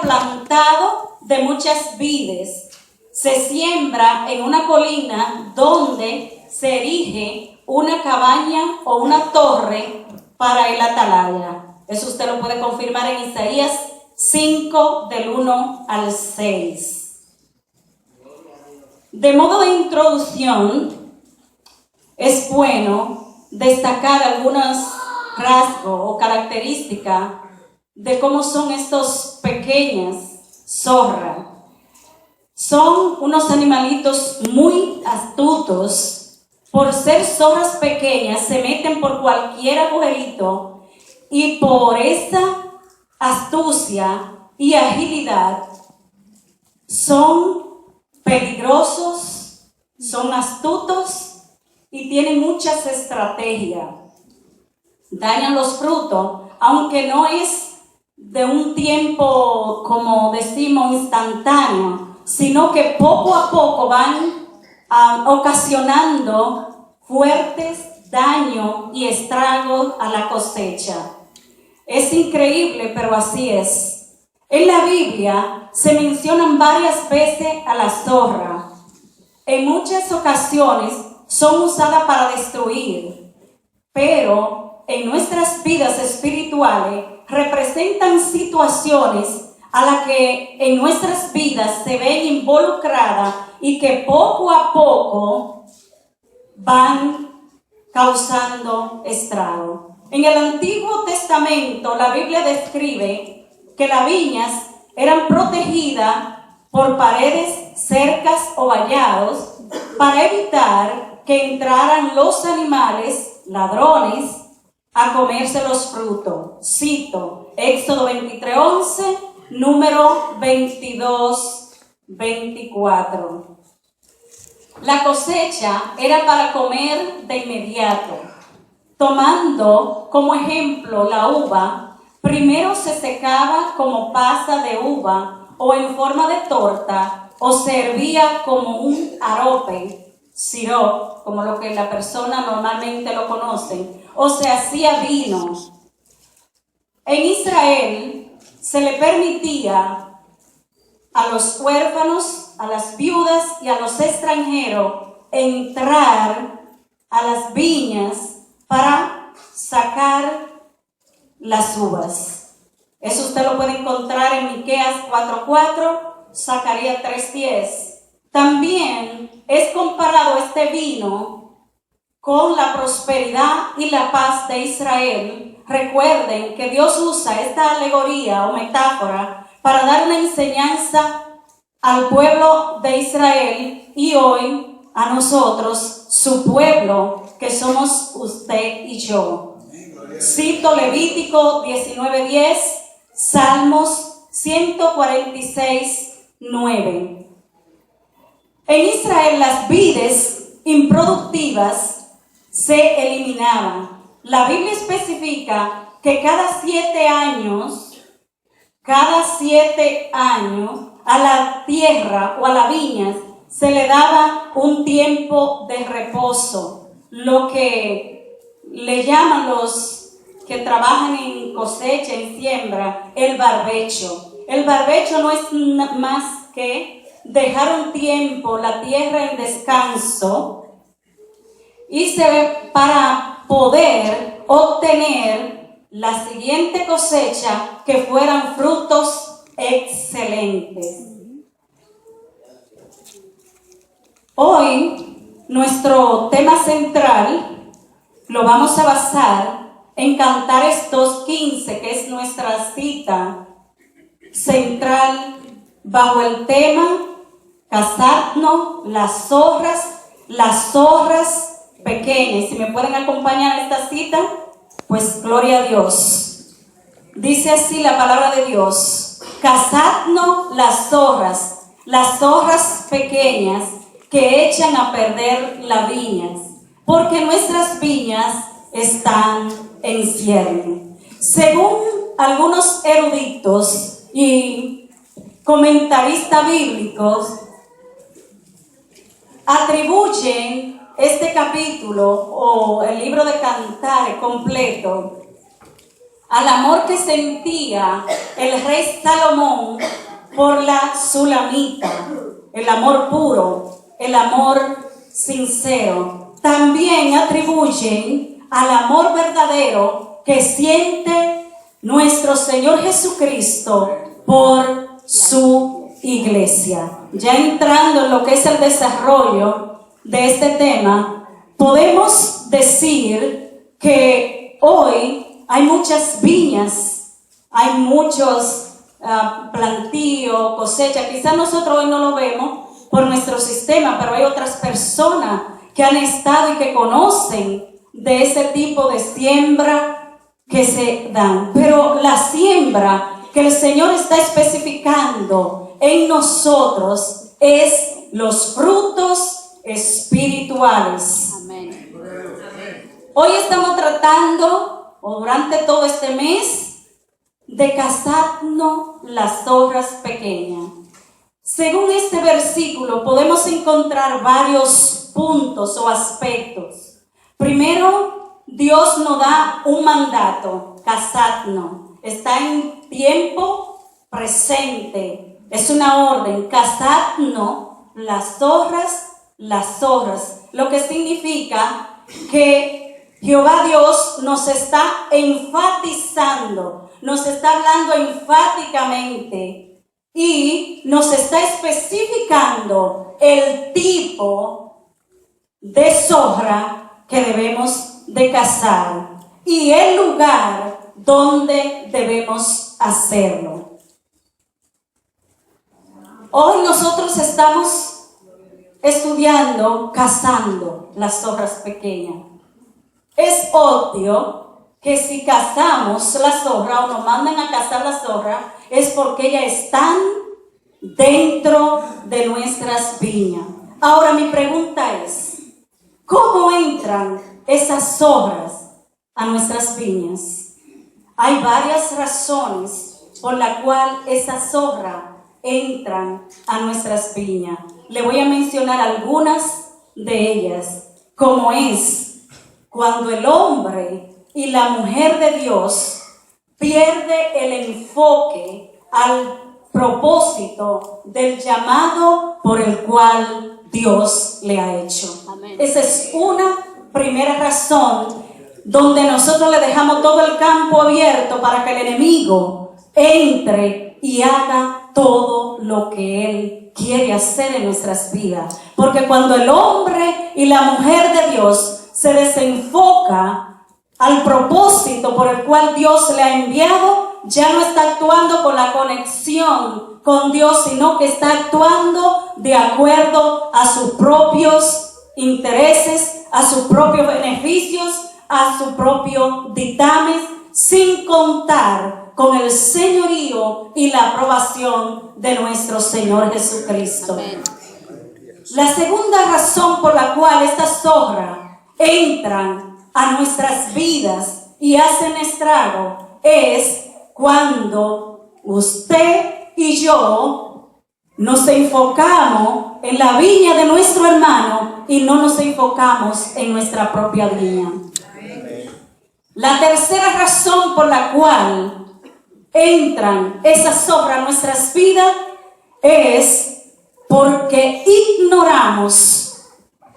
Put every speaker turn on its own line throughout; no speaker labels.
plantado de muchas vides. Se siembra en una colina donde se erige una cabaña o una torre para el atalaya. Eso usted lo puede confirmar en Isaías 5, del 1 al 6. De modo de introducción, es bueno destacar algunos rasgos o características de cómo son estos pequeñas zorras. Son unos animalitos muy astutos. Por ser zorras pequeñas, se meten por cualquier agujerito y por esa astucia y agilidad son peligrosos, son astutos y tienen muchas estrategias. Dañan los frutos, aunque no es de un tiempo, como decimos, instantáneo, sino que poco a poco van ocasionando fuertes daños y estragos a la cosecha. Es increíble, pero así es. En la Biblia se mencionan varias veces a la zorra. En muchas ocasiones son usadas para destruir, pero en nuestras vidas espirituales representan situaciones a las que en nuestras vidas se ven involucradas y que poco a poco van causando estrago. En el Antiguo Testamento la Biblia describe que las viñas eran protegidas por paredes, cercas o vallados para evitar que entraran los animales, ladrones, a comerse los frutos. Cito Éxodo 23:11, número 22:24. La cosecha era para comer de inmediato. Tomando como ejemplo la uva, primero se secaba como pasa de uva o en forma de torta, o servía como un arope, sirop, como lo que la persona normalmente lo conoce, o se hacía vino. En Israel se le permitía a los huérfanos, a las viudas y a los extranjeros entrar a las viñas para sacar las uvas. Eso usted lo puede encontrar en Miqueas 4:4, Zacarías 3:10. También es comparado este vino con la prosperidad y la paz de Israel. Recuerden que Dios usa esta alegoría o metáfora para dar una enseñanza al pueblo de Israel y hoy a nosotros, su pueblo, que somos usted y yo. Cito Levítico 19:10, Salmos 146:9. En Israel las vides improductivas se eliminaban. La Biblia especifica que cada 7 años a la tierra o a la viña se le daba un tiempo de reposo, lo que le llaman los que trabajan en cosecha, en siembra, el barbecho. El barbecho no es más que dejar un tiempo la tierra en descanso y para poder obtener la siguiente cosecha que fueran frutos excelentes. Hoy nuestro tema central lo vamos a basar en Cantares 2:15, que es nuestra cita central bajo el tema Cazadnos las zorras pequeñas. Si me pueden acompañar a esta cita, pues gloria a Dios. Dice así la palabra de Dios: cazadnos las zorras pequeñas que echan a perder las viñas, porque nuestras viñas están en cierne. Según algunos eruditos y comentaristas bíblicos, atribuyen este capítulo o el libro de Cantares completo al amor que sentía el rey Salomón por la sulamita, el amor puro, el amor sincero. También atribuyen al amor verdadero que siente nuestro Señor Jesucristo por su iglesia. Ya entrando en lo que es el desarrollo de este tema, podemos decir que hoy hay muchas viñas, hay muchos plantíos, cosecha. Quizás nosotros hoy no lo vemos por nuestro sistema, pero hay otras personas que han estado y que conocen de ese tipo de siembra que se dan. Pero la siembra que el Señor está especificando en nosotros es los frutos espirituales.
Amén.
Hoy estamos tratando, o durante todo este mes, de cazarnos las zorras pequeñas. Según este versículo podemos encontrar varios puntos o aspectos. Primero, Dios nos da un mandato, cazadnos. Está en tiempo presente. Es una orden, cazadnos las zorras. Lo que significa que Jehová Dios nos está enfatizando, nos está hablando enfáticamente y nos está especificando el tipo de zorra que debemos de cazar y el lugar donde debemos hacerlo. Hoy nosotros estamos estudiando cazando las zorras pequeñas. Es obvio que si cazamos la zorra o nos mandan a cazar la zorra es porque ellas están dentro de nuestras viñas. Ahora mi pregunta es, ¿cómo entran esas zorras a nuestras viñas? Hay varias razones por las cuales esas zorras entran a nuestras viñas. Le voy a mencionar algunas de ellas, como es cuando el hombre y la mujer de Dios pierde el enfoque al propósito del llamado por el cual Dios le ha hecho.
Amén.
Esa es una primera razón donde nosotros le dejamos todo el campo abierto para que el enemigo entre y haga todo lo que él quiere hacer en nuestras vidas. Porque cuando el hombre y la mujer de Dios se desenfoca al propósito por el cual Dios le ha enviado, ya no está actuando con la conexión con Dios, sino que está actuando de acuerdo a sus propios intereses, a sus propios beneficios, a su propio dictamen, sin contar con el señorío y la aprobación de nuestro Señor Jesucristo.
Amén.
La segunda razón por la cual estas zorras entran a nuestras vidas y hacen estrago es cuando usted y yo nos enfocamos en la viña de nuestro hermano y no nos enfocamos en nuestra propia viña. La tercera razón por la cual entran esas zorras a nuestras vidas es porque ignoramos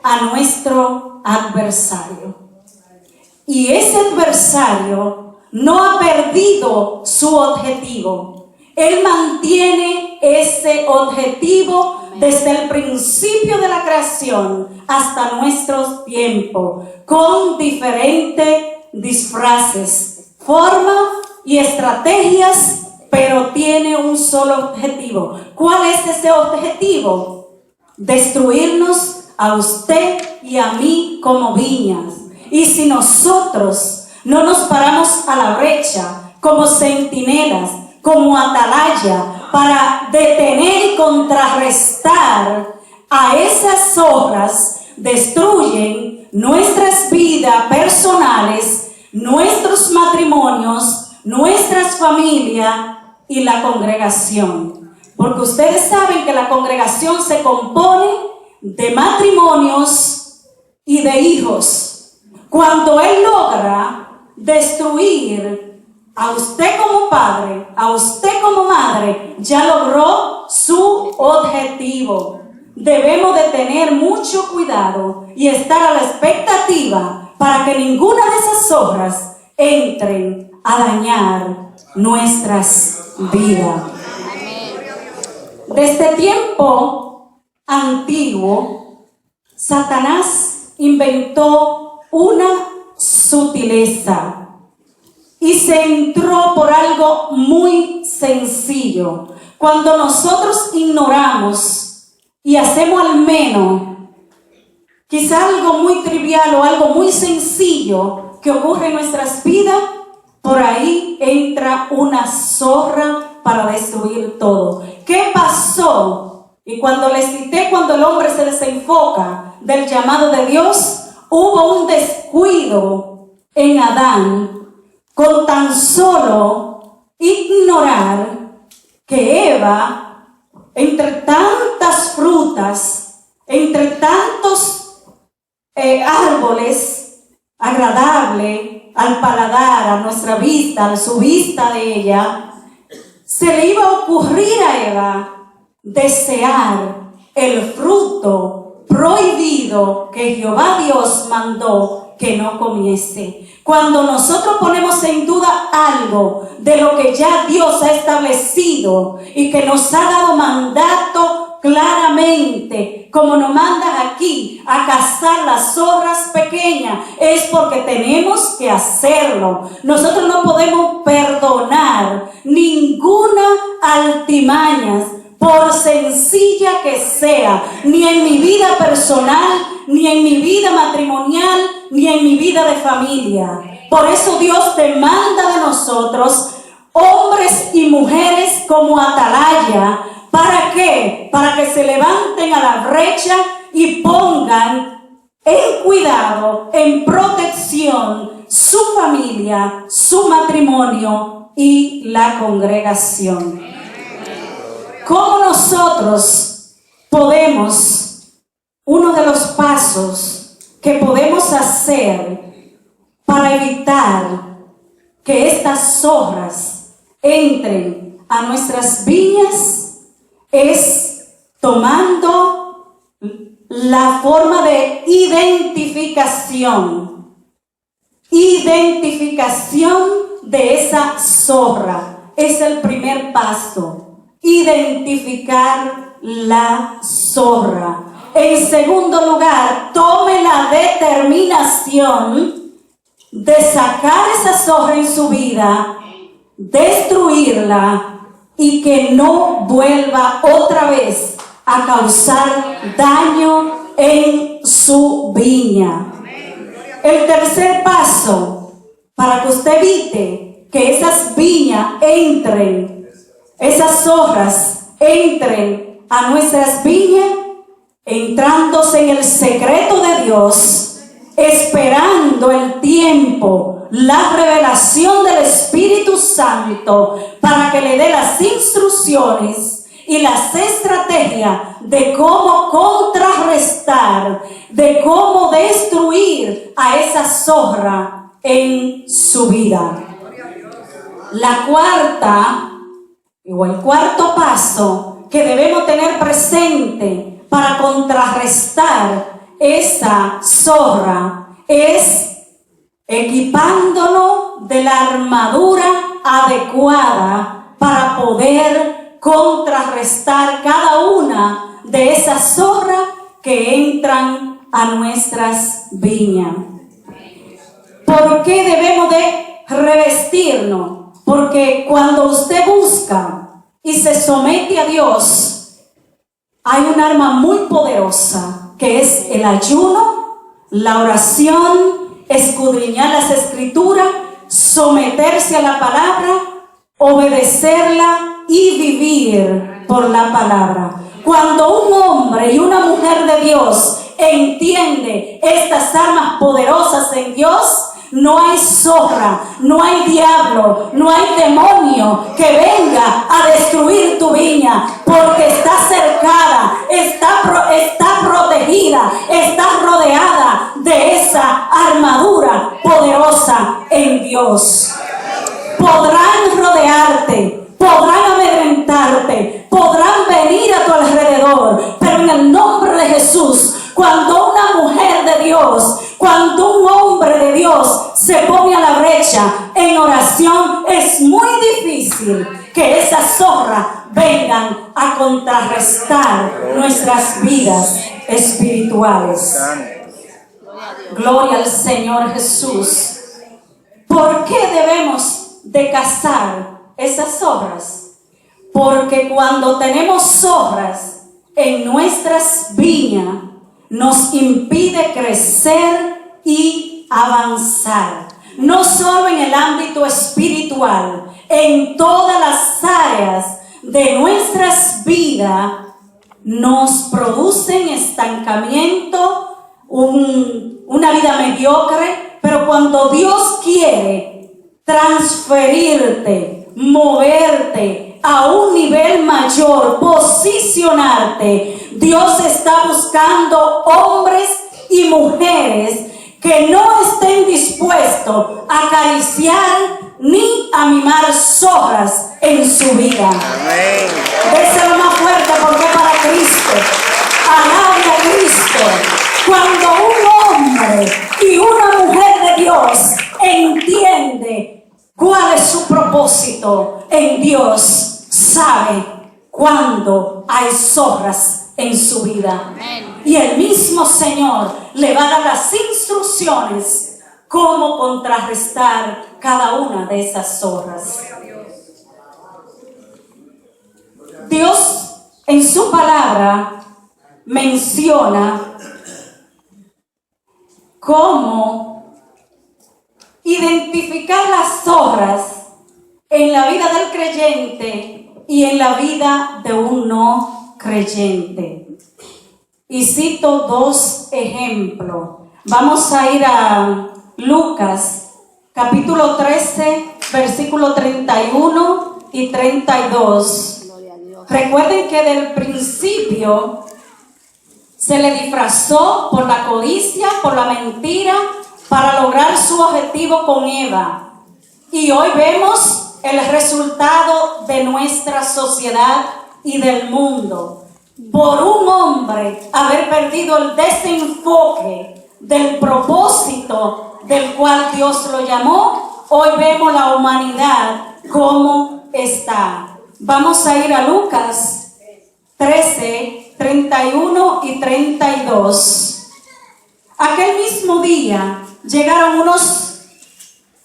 a nuestro adversario. Y ese adversario no ha perdido su objetivo. Él mantiene ese objetivo desde el principio de la creación hasta nuestros tiempos, con diferentes disfraces, formas y estrategias, pero tiene un solo objetivo. ¿Cuál es ese objetivo? Destruirnos a usted y a mí como viñas. Y si nosotros no nos paramos a la brecha como centinelas, como atalaya, para detener y contrarrestar a esas zorras, destruyen nuestras vidas personales, nuestros matrimonios, nuestras familias y la congregación. Porque ustedes saben que la congregación se compone de matrimonios y de hijos. Cuando él logra destruir a usted como padre, a usted como madre, ya logró su objetivo. Debemos de tener mucho cuidado y estar a la expectativa para que ninguna de esas zorras entren a dañar nuestras vidas. Desde tiempo antiguo, Satanás inventó una sutileza y se entró por algo muy sencillo. Cuando nosotros ignoramos y hacemos al menos quizá algo muy trivial o algo muy sencillo que ocurre en nuestras vidas, por ahí entra una zorra para destruir todo. ¿Qué pasó? Y cuando les cité, cuando el hombre se desenfoca del llamado de Dios, hubo un descuido en Adán con tan solo ignorar que Eva, entre tantas frutas, entre tantos árboles agradables al paladar, a nuestra vista, a su vista de ella, se le iba a ocurrir a Eva desear el fruto prohibido que Jehová Dios mandó que no comiese. Cuando nosotros ponemos en duda algo de lo que ya Dios ha establecido y que nos ha dado mandato claramente, como nos manda aquí a cazar las zorras pequeñas, es porque tenemos que hacerlo. Nosotros no podemos perdonar ninguna altimaña, por sencilla que sea, ni en mi vida personal, ni en mi vida matrimonial, ni en mi vida de familia. Por eso Dios demanda de nosotros, hombres y mujeres como atalaya. ¿Para qué? Para que se levanten a la brecha y pongan en cuidado, en protección, su familia, su matrimonio y la congregación. ¿Cómo nosotros podemos, uno de los pasos que podemos hacer para evitar que estas zorras entren a nuestras viñas, es tomando la forma de identificación de esa zorra? Es el primer paso. Identificar la zorra. En segundo lugar, tome la determinación de sacar esa zorra en su vida, destruirla y que no vuelva otra vez a causar daño en su viña. El tercer paso, para que usted evite que esas viñas entren, esas zorras entren a nuestras viñas, entrándose en el secreto de Dios, esperando el tiempo, la revelación del Espíritu Santo para que le dé las instrucciones y las estrategias de cómo contrarrestar, de cómo destruir a esa zorra en su vida. La cuarta o el cuarto paso que debemos tener presente para contrarrestar esa zorra es equipándonos de la armadura adecuada para poder contrarrestar cada una de esas zorras que entran a nuestras viñas. ¿Por qué debemos de revestirnos? Porque cuando usted busca y se somete a Dios, hay un arma muy poderosa que es el ayuno, la oración, escudriñar las escrituras, someterse a la palabra, obedecerla y vivir por la palabra. Cuando un hombre y una mujer de Dios entiende estas armas poderosas en Dios, no hay zorra, no hay diablo, no hay demonio que venga a destruir tu viña, porque está cercada, está protegida, está rodeada de esa armadura poderosa en Dios. Podrá Cuando una mujer de Dios, cuando un hombre de Dios se pone a la brecha en oración, es muy difícil que esas zorras vengan a contrarrestar nuestras vidas espirituales. Gloria al Señor Jesús. ¿Por qué debemos de cazar esas zorras? Porque cuando tenemos zorras en nuestras viñas, nos impide crecer y avanzar. No solo en el ámbito espiritual, en todas las áreas de nuestras vidas nos producen estancamiento, una vida mediocre, pero cuando Dios quiere transferirte, moverte a un nivel mayor, posicionarte, Dios está buscando hombres y mujeres que no estén dispuestos a acariciar ni a mimar zorras en su vida.
Amén.
Déselo más fuerte porque es para Cristo. Alabe a Cristo. Cuando un hombre y una mujer de Dios entiende cuál es su propósito en Dios, sabe cuándo hay zorras en su vida.
Amén.
Y el mismo Señor le va a dar las instrucciones cómo contrarrestar cada una de esas zorras. Dios en su palabra menciona cómo identificar las zorras en la vida del creyente y en la vida de un no creyente. Y cito dos ejemplos. Vamos a ir a Lucas, capítulo 13, versículo 31 y 32.
Gloria a Dios.
Recuerden que del principio se le disfrazó por la codicia, por la mentira, para lograr su objetivo con Eva. Y hoy vemos el resultado de nuestra sociedad y del mundo. Por un hombre haber perdido el desenfoque del propósito del cual Dios lo llamó, hoy vemos la humanidad como está. Vamos a ir a Lucas 13, 31 y 32. Aquel mismo día llegaron unos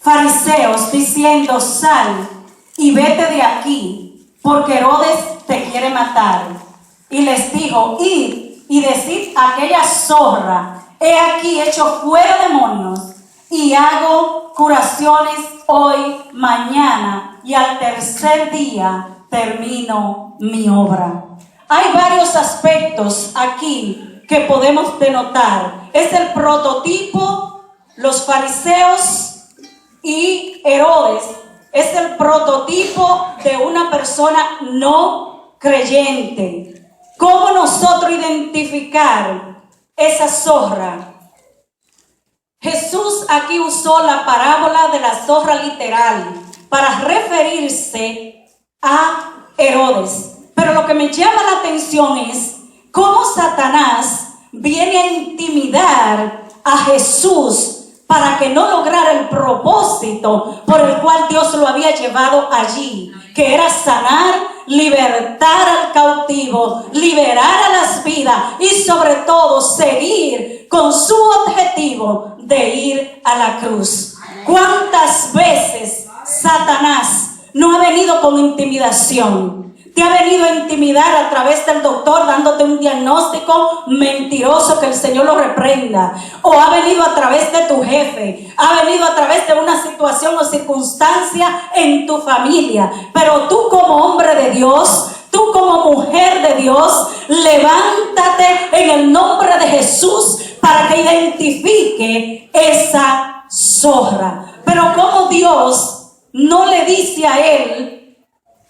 fariseos diciendo: sal y vete de aquí, porque Herodes te quiere matar. Y les dijo: id y decid a aquella zorra: he aquí hecho fuera demonios y hago curaciones hoy, mañana, y al tercer día termino mi obra. Hay varios aspectos aquí que podemos denotar. Es el prototipo, los fariseos y Herodes. Es el prototipo de una persona no creyente. ¿Cómo nosotros identificar esa zorra? Jesús aquí usó la parábola de la zorra literal para referirse a Herodes. Pero lo que me llama la atención es cómo Satanás viene a intimidar a Jesús para que no lograra el propósito por el cual Dios lo había llevado allí, que era sanar, libertar al cautivo, liberar a las vidas y sobre todo seguir con su objetivo de ir a la cruz. ¿Cuántas veces Satanás no ha venido con intimidación? Te ha venido a intimidar a través del doctor dándote un diagnóstico mentiroso, que el Señor lo reprenda. O ha venido a través de tu jefe, ha venido a través de una situación o circunstancia en tu familia. Pero tú como hombre de Dios, tú como mujer de Dios, levántate en el nombre de Jesús para que identifique esa zorra. Pero como Dios no le dice a él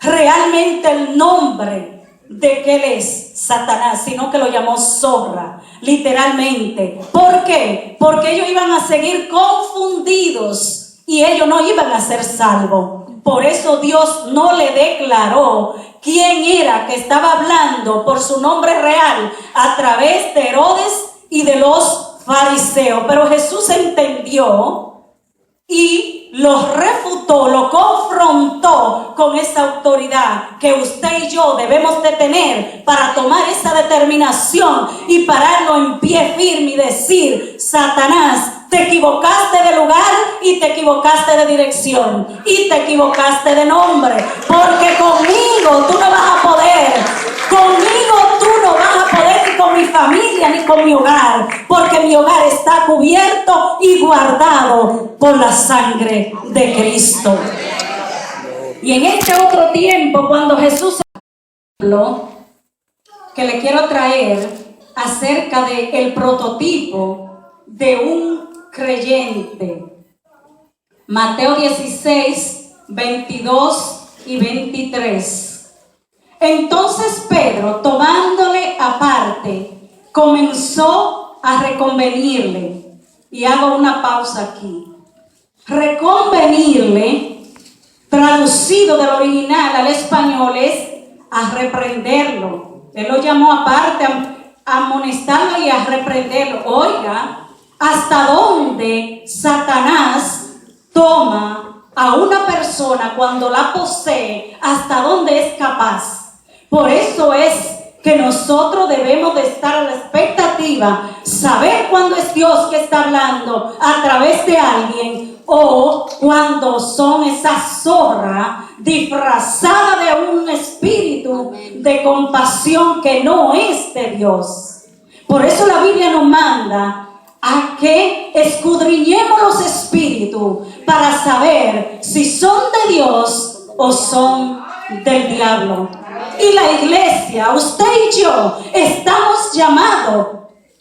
realmente el nombre de que él es Satanás, sino que lo llamó zorra, literalmente. ¿Por qué? Porque ellos iban a seguir confundidos y ellos no iban a ser salvos. Por eso Dios no le declaró quién era que estaba hablando por su nombre real a través de Herodes y de los fariseos. Pero Jesús entendió y los refutó, lo confrontó con esa autoridad que usted y yo debemos de tener para tomar esa determinación y pararlo en pie firme y decir: Satanás, te equivocaste de lugar y te equivocaste de dirección y te equivocaste de nombre, porque conmigo tú no vas a poder, conmigo tú no vas a poder, ni con mi familia ni con mi hogar, porque mi hogar está cubierto y guardado por la sangre de Cristo. Y en este otro tiempo, cuando Jesús habló, que le quiero traer acerca del prototipo de un creyente. Mateo 16, 22 y 23. Entonces Pedro, tomándole aparte, comenzó a reconvenirle. Y hago una pausa aquí. Reconvenirle, traducido del original al español, es a reprenderlo. Él lo llamó aparte, a amonestarlo y a reprenderlo. Oiga, hasta dónde Satanás toma a una persona cuando la posee, hasta dónde es capaz. Por eso es que nosotros debemos de estar a la expectativa, saber cuándo es Dios que está hablando a través de alguien, o cuando son esa zorra disfrazada de un espíritu de compasión que no es de Dios. Por eso la Biblia nos manda a que escudriñemos los espíritus para saber si son de Dios o son del diablo. Y la iglesia, usted y yo, estamos llamados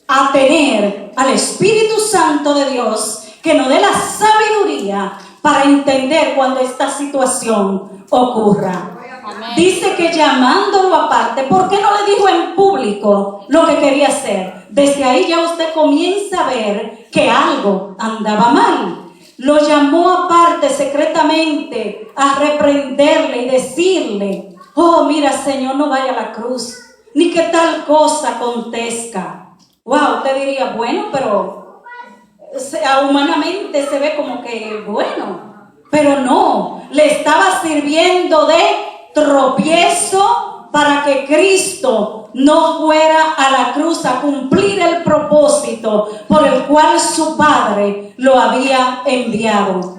a tener al Espíritu Santo de Dios que nos dé la sabiduría para entender cuando esta situación ocurra. Amén. Dice que llamándolo aparte, ¿por qué no le dijo en público lo que quería hacer? Desde ahí ya usted comienza a ver que algo andaba mal. Lo llamó aparte secretamente a reprenderle y decirle: oh, mira, Señor, no vaya a la cruz, ni que tal cosa acontezca. Wow, usted diría, bueno, pero humanamente se ve como que bueno, pero no, le estaba sirviendo de tropiezo para que Cristo no fuera a la cruz a cumplir el propósito por el cual su Padre lo había enviado.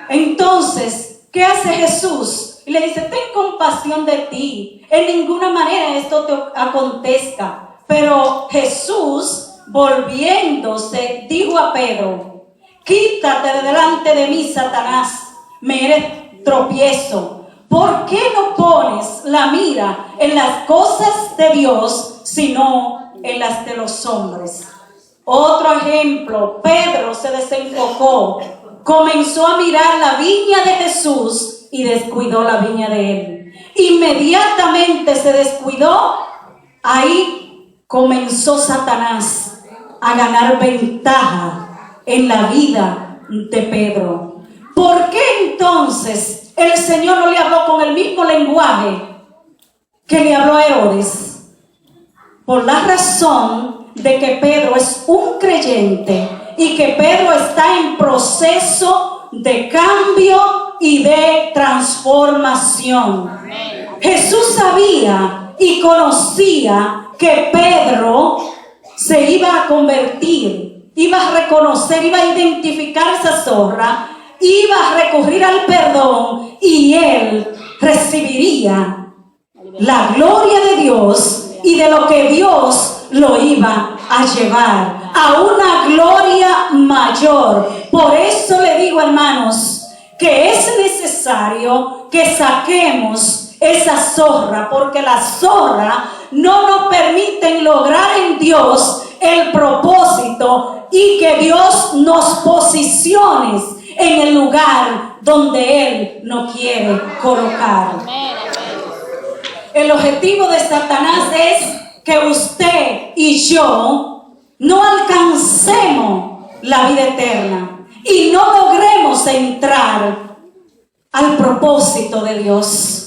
Entonces, ¿qué hace Jesús? Y le dice: ten compasión de ti, en ninguna manera esto te acontezca. Pero Jesús, volviéndose, dijo a Pedro: quítate de delante de mí, Satanás, me eres tropiezo. ¿Por qué no pones la mira en las cosas de Dios, sino en las de los hombres? Otro ejemplo, Pedro se desenfocó, comenzó a mirar la viña de Jesús y descuidó la viña de él. Inmediatamente se descuidó, ahí comenzó Satanás a ganar ventaja en la vida de Pedro. ¿Por qué entonces el Señor no le habló con el mismo lenguaje que le habló a Herodes? Por la razón de que Pedro es un creyente y que Pedro está en proceso de cambio y de transformación. Amén. Jesús sabía y conocía que Pedro se iba a convertir, iba a reconocer, iba a identificar esa zorra, iba a recurrir al perdón y él recibiría la gloria de Dios y de lo que Dios lo iba a llevar a una gloria mayor. Por eso le digo, hermanos, que es necesario que saquemos esa zorra, porque la zorra no nos permite lograr en Dios el propósito y que Dios nos posicione en el lugar donde Él nos quiere colocar. El objetivo de Satanás es que usted y yo no alcancemos la vida eterna y no logremos entrar al propósito de Dios.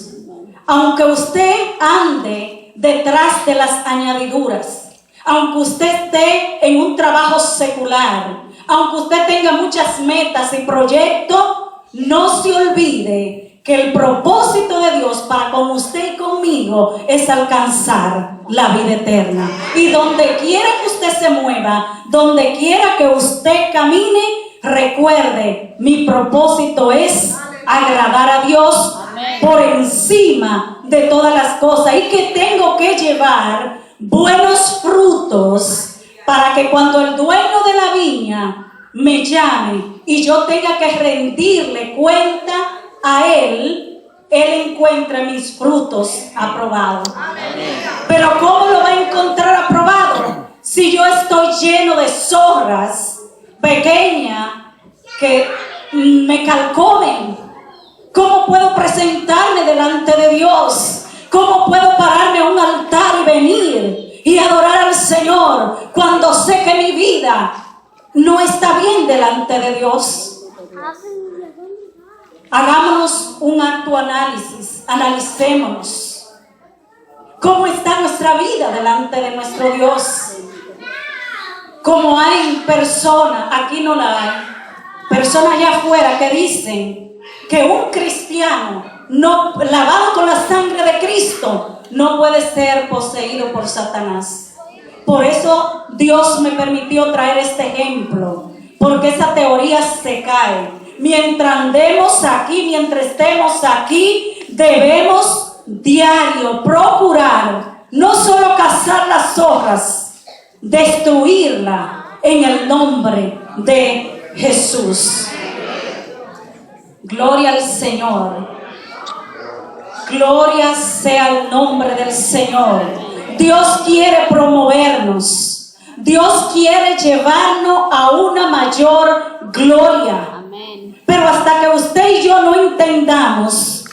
Aunque usted ande detrás de las añadiduras, aunque usted esté en un trabajo secular, aunque usted tenga muchas metas y proyectos, no se olvide que el propósito de Dios para con usted y conmigo es alcanzar la vida eterna. Y donde quiera que usted se mueva, donde quiera que usted camine, recuerde, mi propósito es agradar a Dios por encima de todas las cosas, y que tengo que llevar buenos frutos para que cuando el dueño de la viña me llame y yo tenga que rendirle cuenta a él encuentre mis frutos aprobados. Pero ¿cómo lo va a encontrar aprobado? Si yo estoy lleno de zorras pequeñas que me calcomen, ¿cómo puedo presentarme delante de Dios? ¿Cómo puedo pararme a un altar y venir y adorar al Señor cuando sé que mi vida no está bien delante de Dios? Hagámonos un autoanálisis, analicémonos. ¿Cómo está nuestra vida delante de nuestro Dios? Como hay personas, aquí no la hay, personas allá afuera que dicen que un cristiano no lavado con la sangre de Cristo no puede ser poseído por Satanás. Por eso Dios me permitió traer este ejemplo, porque esa teoría se cae. Mientras andemos aquí, mientras estemos aquí, debemos diario procurar no solo cazar las zorras, destruirla en el nombre de Jesús. Gloria al Señor. Gloria sea el nombre del Señor. Dios quiere promovernos. Dios quiere llevarnos a una mayor gloria. Pero hasta que usted y yo no entendamos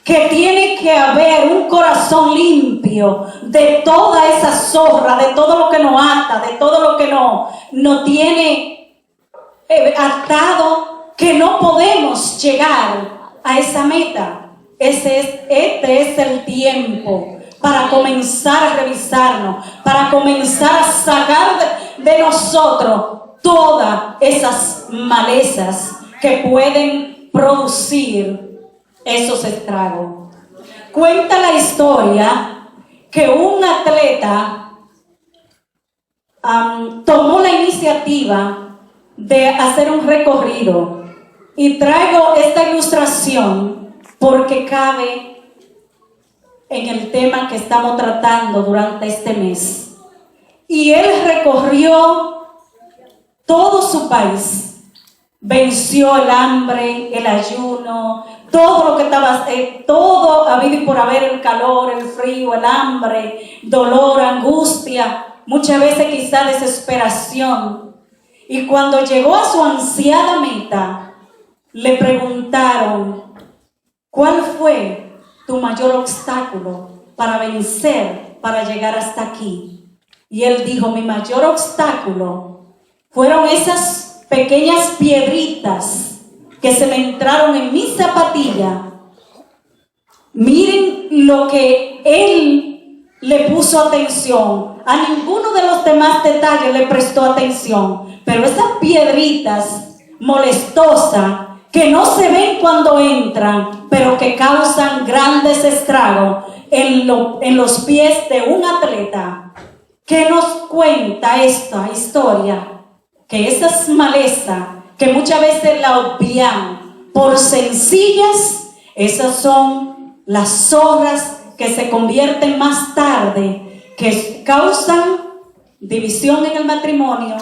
que tiene que haber un corazón limpio de toda esa zorra, de todo lo que nos ata, de todo lo que nos tiene atado, que no podemos llegar a esa meta. Este es el tiempo para comenzar a revisarnos, para comenzar a sacar de nosotros todas esas malezas que pueden producir esos estragos. Cuenta la historia que un atleta tomó la iniciativa de hacer un recorrido, y traigo esta ilustración porque cabe en el tema que estamos tratando durante este mes. Y él recorrió todo su país. Venció el hambre, el ayuno, todo lo que estaba, todo habido y por haber, el calor, el frío, el hambre, dolor, angustia, muchas veces quizá desesperación. Y cuando llegó a su ansiada meta, le preguntaron: ¿cuál fue tu mayor obstáculo para vencer, para llegar hasta aquí? Y él dijo: mi mayor obstáculo fueron esas pequeñas piedritas que se me entraron en mi zapatilla. Miren lo que él le puso atención. A ninguno de los demás detalles le prestó atención. Pero esas piedritas molestosas que no se ven cuando entran, pero que causan grandes estragos en los pies de un atleta. ¿Qué nos cuenta esta historia? Que esas malezas que muchas veces la obviamos por sencillas, esas son las zorras que se convierten más tarde, que causan división en el matrimonio,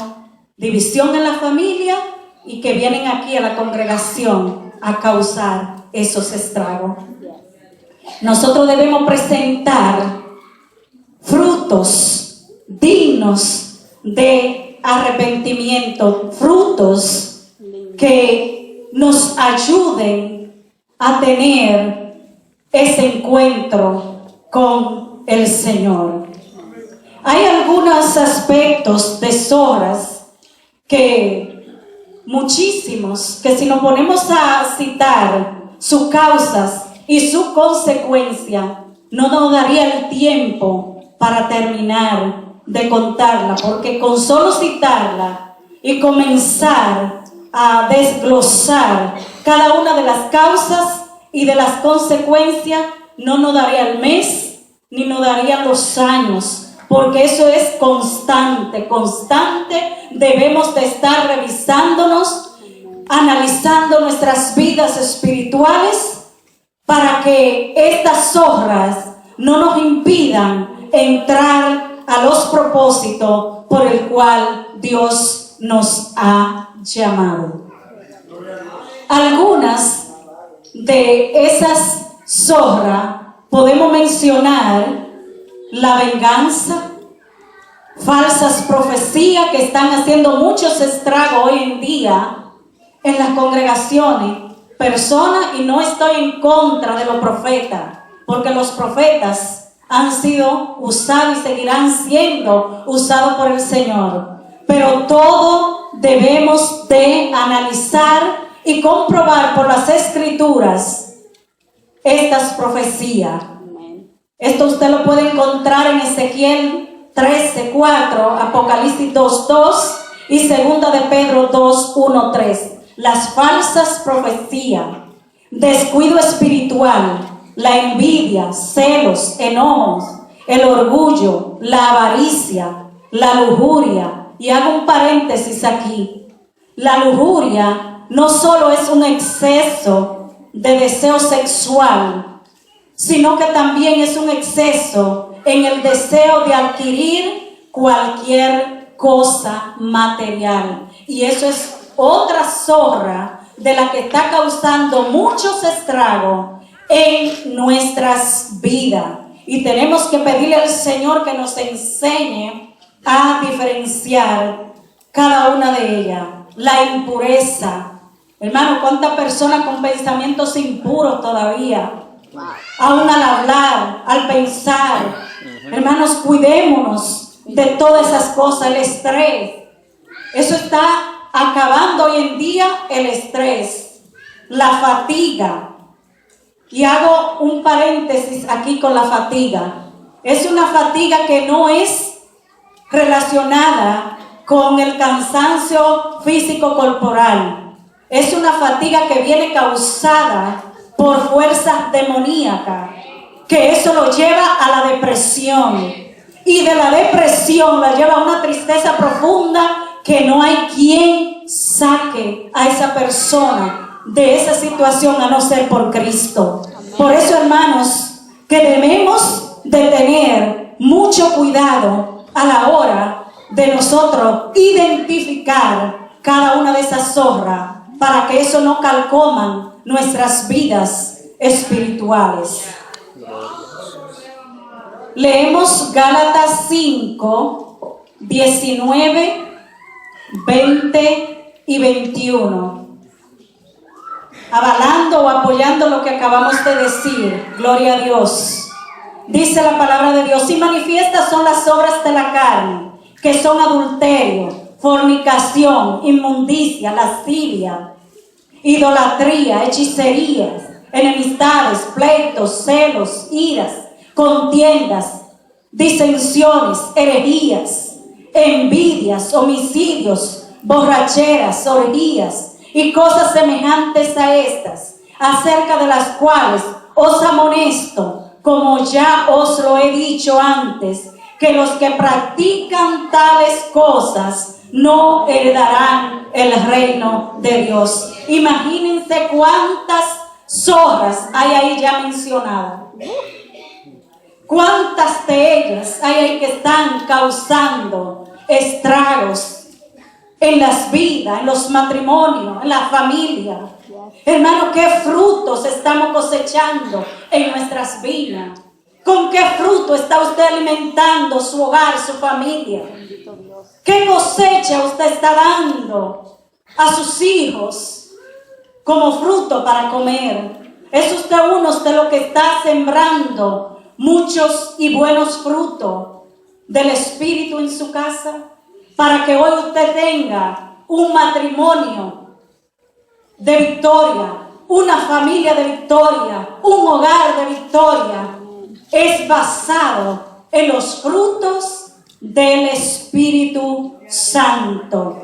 división en la familia, y que vienen aquí a la congregación a causar esos estragos. Nosotros debemos presentar frutos dignos de arrepentimiento, frutos que nos ayuden a tener ese encuentro con el Señor. Hay algunos aspectos de zorras muchísimos, que si nos ponemos a citar sus causas y su consecuencia, no nos daría el tiempo para terminar de contarla, porque con solo citarla y comenzar a desglosar cada una de las causas y de las consecuencias, no nos daría el mes ni nos daría los años, porque eso es constante. Debemos de estar revisándonos, analizando nuestras vidas espirituales para que estas zorras no nos impidan entrar a los propósitos por el cual Dios nos ha llamado. Algunas de esas zorras podemos mencionar la venganza, falsas profecías que están haciendo muchos estragos hoy en día en las congregaciones, personas, y no estoy en contra de los profetas, porque los profetas han sido usados y seguirán siendo usados por el Señor. Pero todo debemos de analizar y comprobar por las Escrituras estas profecías. Esto usted lo puede encontrar en Ezequiel 13:4, Apocalipsis 2:2 y 2 de Pedro 2:1-3. Las falsas profecías, descuido espiritual, la envidia, celos, enojos, el orgullo, la avaricia, la lujuria. Y hago un paréntesis aquí. La lujuria no solo es un exceso de deseo sexual, sino que también es un exceso en el deseo de adquirir cualquier cosa material. Y eso es otra zorra de la que está causando muchos estragos en nuestras vidas. Y tenemos que pedirle al Señor que nos enseñe a diferenciar cada una de ellas. La impureza. Hermano, ¿cuántas personas con pensamientos impuros todavía? Aún al hablar, al pensar. Hermanos, cuidémonos de todas esas cosas. El estrés. Eso está acabando hoy en día, el estrés. La fatiga. Y hago un paréntesis aquí con la fatiga. Es una fatiga que no es relacionada con el cansancio físico corporal. Es una fatiga que viene causada por fuerzas demoníacas, que eso lo lleva a la depresión. Y de la depresión la lleva a una tristeza profunda que no hay quien saque a esa persona de esa situación a no ser por Cristo. Por eso, hermanos, que debemos de tener mucho cuidado a la hora de nosotros identificar cada una de esas zorras para que eso no calcoman nuestras vidas espirituales. Leemos Gálatas 5, 19, 20 y 21. Avalando o apoyando lo que acabamos de decir. Gloria a Dios. Dice la palabra de Dios: y manifiestas son las obras de la carne, que son adulterio, fornicación, inmundicia, lascivia, idolatría, hechicerías, enemistades, pleitos, celos, iras, contiendas, disensiones, herejías, envidias, homicidios, borracheras, orgías y cosas semejantes a estas, acerca de las cuales os amonesto, como ya os lo he dicho antes, que los que practican tales cosas no heredarán el reino de Dios. Imagínense cuántas zorras hay ahí ya mencionadas. ¿Cuántas de ellas hay ahí que están causando estragos en las vidas, en los matrimonios, en la familia? Hermano, ¿qué frutos estamos cosechando en nuestras vidas? ¿Con qué fruto está usted alimentando su hogar, su familia? ¿Qué cosecha usted está dando a sus hijos como fruto para comer? ¿Es usted uno de los que está sembrando muchos y buenos frutos del Espíritu en su casa? Para que hoy usted tenga un matrimonio de victoria, una familia de victoria, un hogar de victoria. Es basado en los frutos del Espíritu Santo.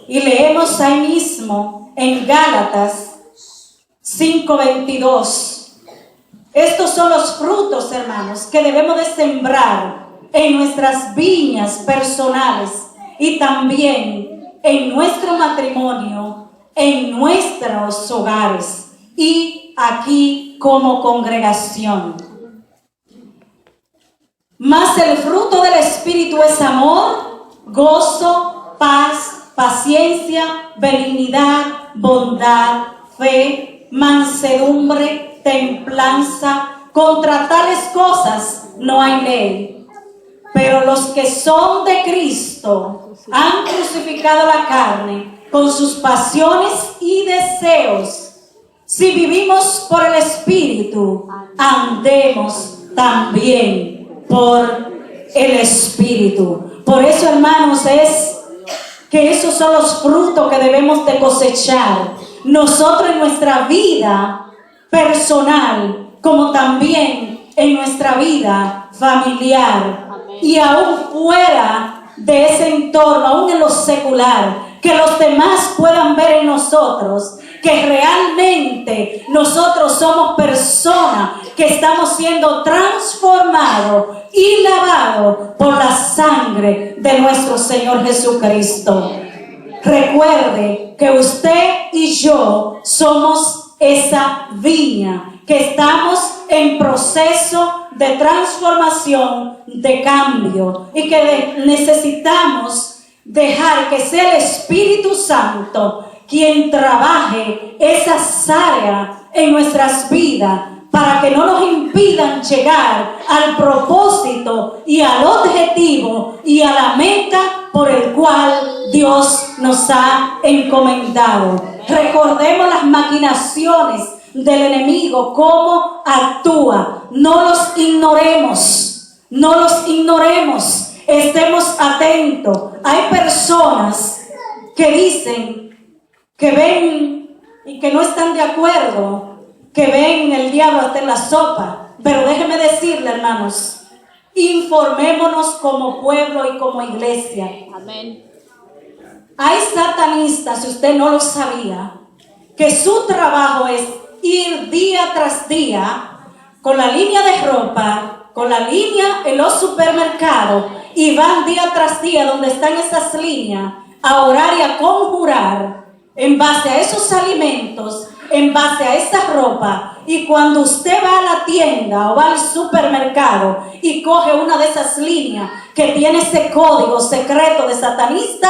Y leemos ahí mismo en Gálatas 5:22. Estos son los frutos, hermanos, que debemos de sembrar en nuestras viñas personales y también en nuestro matrimonio, en nuestros hogares y aquí como congregación. Mas el fruto del Espíritu es amor, gozo, paz, paciencia, benignidad, bondad, fe, mansedumbre, templanza. Contra tales cosas no hay ley. Pero los que son de Cristo han crucificado la carne con sus pasiones y deseos. Si vivimos por el Espíritu, andemos también por el Espíritu. Por eso, hermanos, es que esos son los frutos que debemos de cosechar nosotros en nuestra vida personal, como también en nuestra vida familiar. Amén. Y aún fuera de ese entorno, aún en lo secular, que los demás puedan ver en nosotros que realmente nosotros somos personas que estamos siendo transformados y lavados por la sangre de nuestro Señor Jesucristo. Recuerde que usted y yo somos esa viña, que estamos en proceso de transformación, de cambio, y que necesitamos dejar que sea el Espíritu Santo quien trabaje esas áreas en nuestras vidas para que no nos impidan llegar al propósito y al objetivo y a la meta por el cual Dios nos ha encomendado. Recordemos las maquinaciones del enemigo, cómo actúa. No los ignoremos, no los ignoremos. Estemos atentos. Hay personas que dicen que ven y que no están de acuerdo, que ven el diablo hasta en la sopa. Pero déjeme decirle, hermanos, informémonos como pueblo y como iglesia. Amén. Hay satanistas, si usted no lo sabía, que su trabajo es ir día tras día con la línea de ropa, con la línea en los supermercados, y van día tras día donde están esas líneas a orar y a conjurar en base a esos alimentos, en base a esa ropa. Y cuando usted va a la tienda o va al supermercado y coge una de esas líneas que tiene ese código secreto de satanista,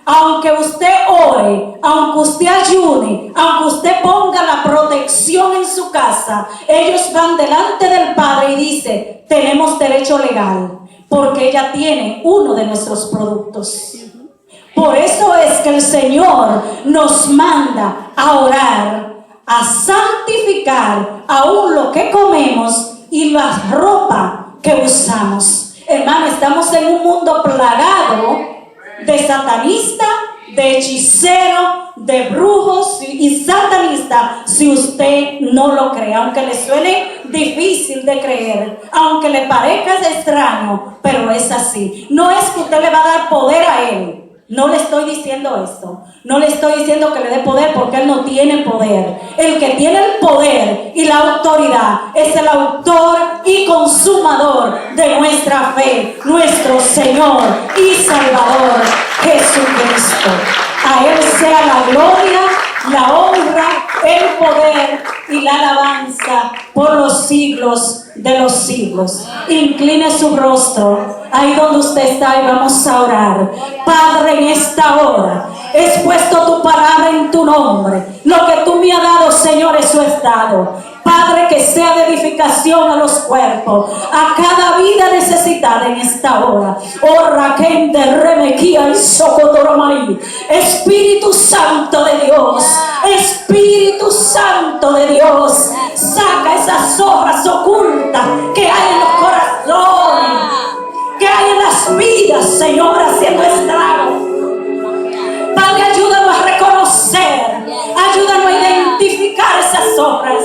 aunque usted ore, aunque usted ayune, aunque usted ponga la protección en su casa, ellos van delante del Padre y dicen: tenemos derecho legal, porque ella tiene uno de nuestros productos. Por eso es que el Señor nos manda a orar, a santificar aún lo que comemos y la ropa que usamos. Hermano, estamos en un mundo plagado de satanistas, de hechiceros, de brujos y satanistas, si usted no lo cree, aunque le suene difícil de creer, aunque le parezca extraño, pero es así. No es que usted le va a dar poder a él. No le estoy diciendo esto. No le estoy diciendo que le dé poder, porque él no tiene poder. El que tiene el poder y la autoridad es el autor y consumador de nuestra fe, nuestro Señor y Salvador Jesucristo. A Él sea la gloria, la honra, el poder y la alabanza por los siglos de los siglos. Incline su rostro ahí donde usted está y vamos a orar. Padre, en esta hora he expuesto tu palabra en tu nombre. Lo que tú me has dado, Señor, eso es dado. Padre, que sea de edificación a los cuerpos, a cada vida necesitada en esta hora. Oh, Raquel de Remequía y Socotoromay. Espíritu Santo de Dios, Espíritu Santo de Dios, saca esas obras ocultas que hay en los corazones, que hay en las vidas, Señor, haciendo estragos. Padre, ayúdanos a reconocer, ayúdanos a identificar esas obras,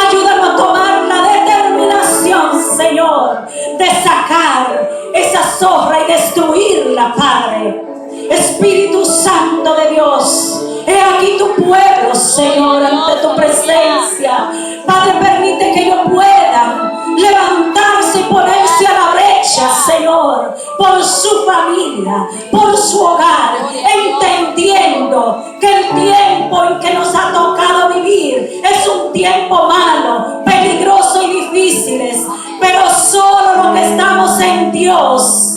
ayúdanos a tomar la determinación, Señor, de sacar esa zorra y destruirla, Padre. Espíritu Santo de Dios, he aquí tu pueblo, Señor, ante tu presencia. Padre, permite que ellos puedan levantarse y ponerse a la brecha, Señor, por su familia, por su hogar, entendiendo que el tiempo en que nos ha tocado vivir es un tiempo malo, peligroso y difícil, pero solo los que estamos en Dios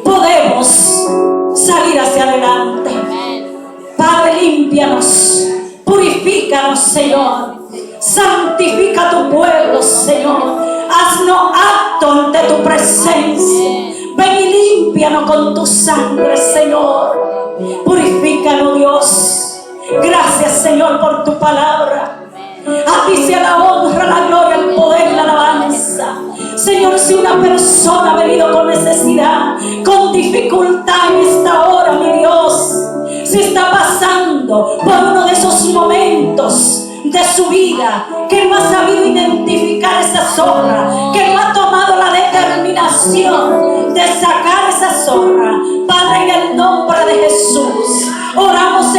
podemos salir hacia adelante. Padre, límpianos, purifícanos, Señor. Santifica tu pueblo, Señor. Haznos apto ante tu presencia. Ven y límpianos con tu sangre, Señor. Purifícanos, Dios. Gracias, Señor, por tu palabra. A ti sea la honra, la gloria, el poder y la alabanza. Señor, si una persona ha venido con necesidad, con dificultad en esta hora, mi Dios, si está pasando por uno de esos momentos de su vida, que no ha sabido identificar esa zorra, que no ha tomado la determinación de sacar esa zorra, Padre, en el nombre de Jesús, oramos